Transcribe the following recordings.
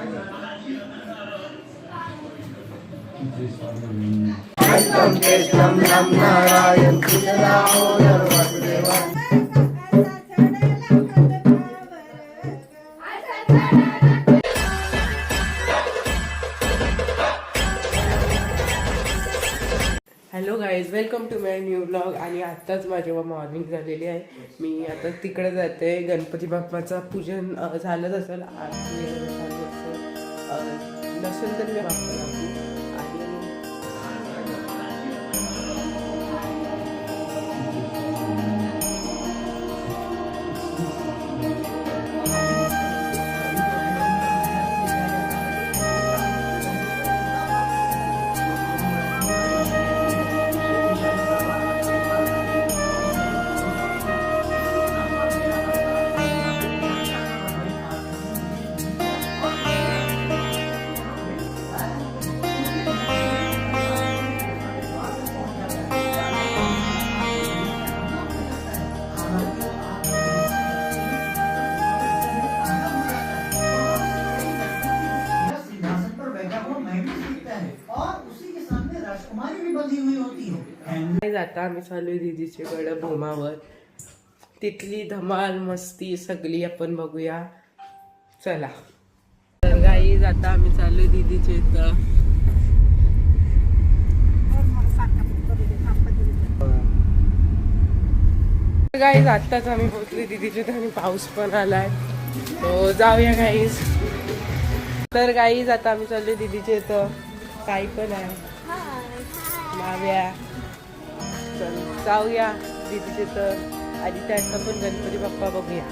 Hello guys, welcome to my new blog. आणि आत्ताच माझी मॉर्निंग झालेली आहे. मी आता तिकडे जाते. गणपती बाप्पाचं पूजन झालंच असेल, नसेल तर मी बाप्पा आता आम्ही चालू आहे दीदीच्याकडं भोमावर. तिथली धमाल मस्ती सगळी आपण बघूया. चला तर गाईज, आता आम्ही चालू आहे दीदीच्या इथं. गाईज आत्ताच आम्ही पोहोचलो दीदीच्या इथं आणि पाऊस पण आलाय. तो जाऊया गाईज. तर गाईज आता आम्ही चाललो दीदीच्या इथं. काही पण आहे नाव्या. चल जाऊया दीदीच्या इथं आणि त्याचा पण गणपती बाप्पा बघूया.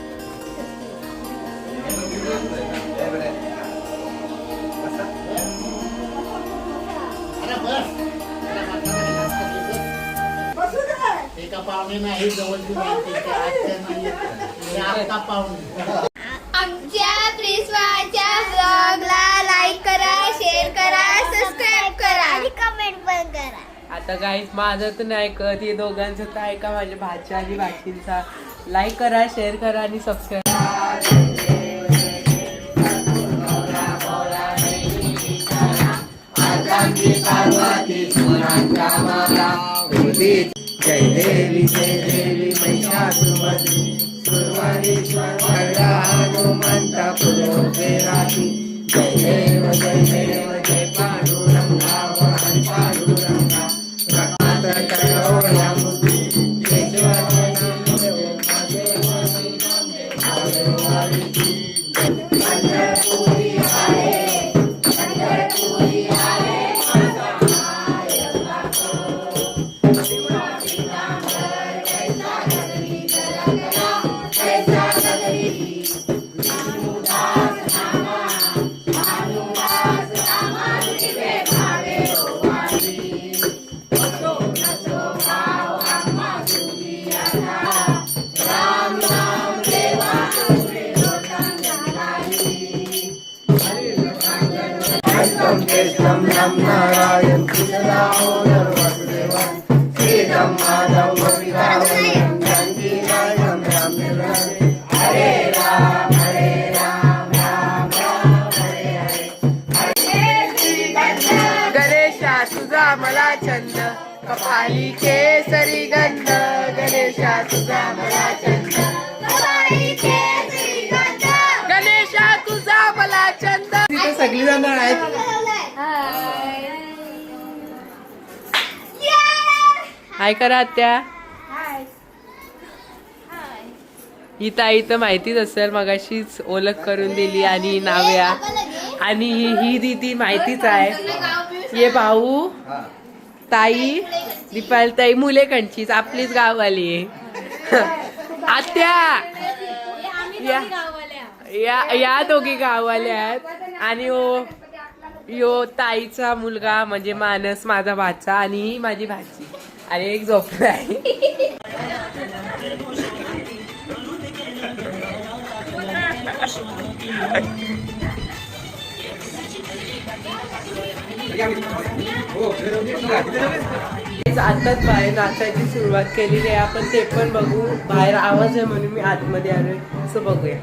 एका पाहुणे नाही जवळची आमच्या प्रिन्सवाच्या ब्लॉगला लाईक करा, शेअर करा, सबस्क्राईब करा आणि कमेंट पण करा. आता गाईज माझं तर नाही ऐकत, हे दोघांचं तर ऐका. माझ्या भाच्या आणि भाचींचा लाईक करा, शेअर करा आणि सबस्क्राईब. जय देवी महिषासुरमर्दिनी सुरवाणीश्वर हनुमंत पुरोगे राठी. जय देव जय पांडुरंगा हरी पांडुरंगा रक्षात करो या मुक्ती नारायण श्रीराम माधव हरे राम राम राम हरे हरे. गणेशा तुझा मला छंद, कपाली केसरी गंध. गणेशा तुझा मला छंद, कपाली केसरी गंध. गणेशा तुझा मला छंद. तिथे सगळी जण आहेत. हाय करा आत्या. ही ताई तर माहितीच असेल, मगाशीच ओळख करून दिली. आणि नाव्या आणि ही दीदी माहितीच आहे. ये भाऊ ताई दीपाली ताई मुलेकडचीच आपलीच गाववाली आहे. आत्या या दोघी गाववाल्या आहेत. आणि यो ताईचा मुलगा म्हणजे मानस माझा भाचा आणि ही माझी भाची. आणि एक झोपला आहे. आताच बाहेर नाचायची सुरुवात केलेली आहे. आपण ते पण बघू. बाहेर आवाज आहे म्हणून मी आतमध्ये आलोय. असं बघूया.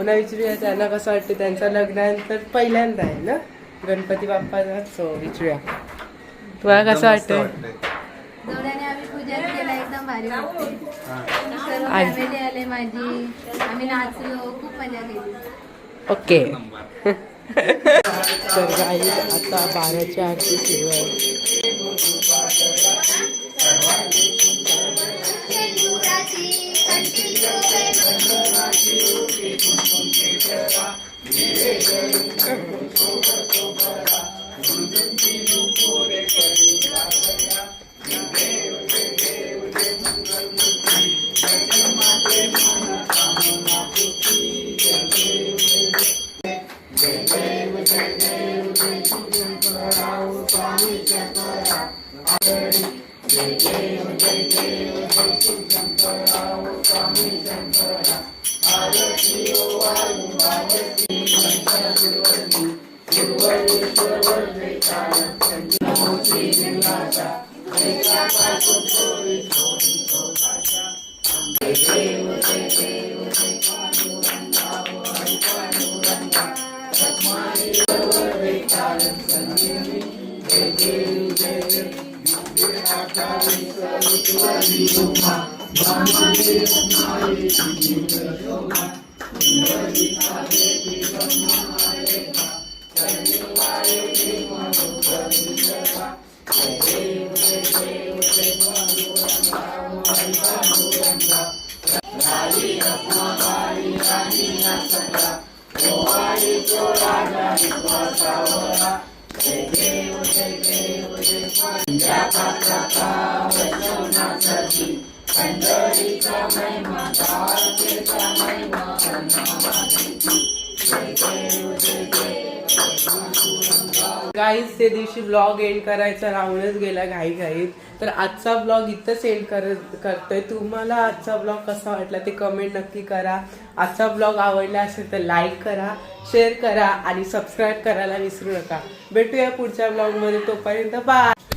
भावना विचारूया त्यांना कसं वाटतं, त्यांचं लग्नानंतर पहिल्यांदा आहे ना गणपती बाप्पाचा. सो विचारूया तुम्हाला कसं वाटतं. जोड्याने आम्ही पूजा केला, एकदम भारी वाटते. सर्व आणि- फॅमिली आले माझी, आम्ही नाचलो, खूप मजा केली. ओके. तर काही आता 12ची आरती सुरू आहे. गाईज ते दिवशी ब्लॉग एंड करायचा राहूनच गेला घाईत. तर आजचा ब्लॉग इथंच एंड करतोय. तुम्हाला आजचा ब्लॉग कसा वाटला ते कमेंट नक्की करा. आजचा ब्लॉग आवडला असेल तर लाईक करा, शेअर करा आणि सबस्क्राईब करायला विसरू नका. भेटूया पुढच्या ब्लॉगमध्ये. तोपर्यंत बाय.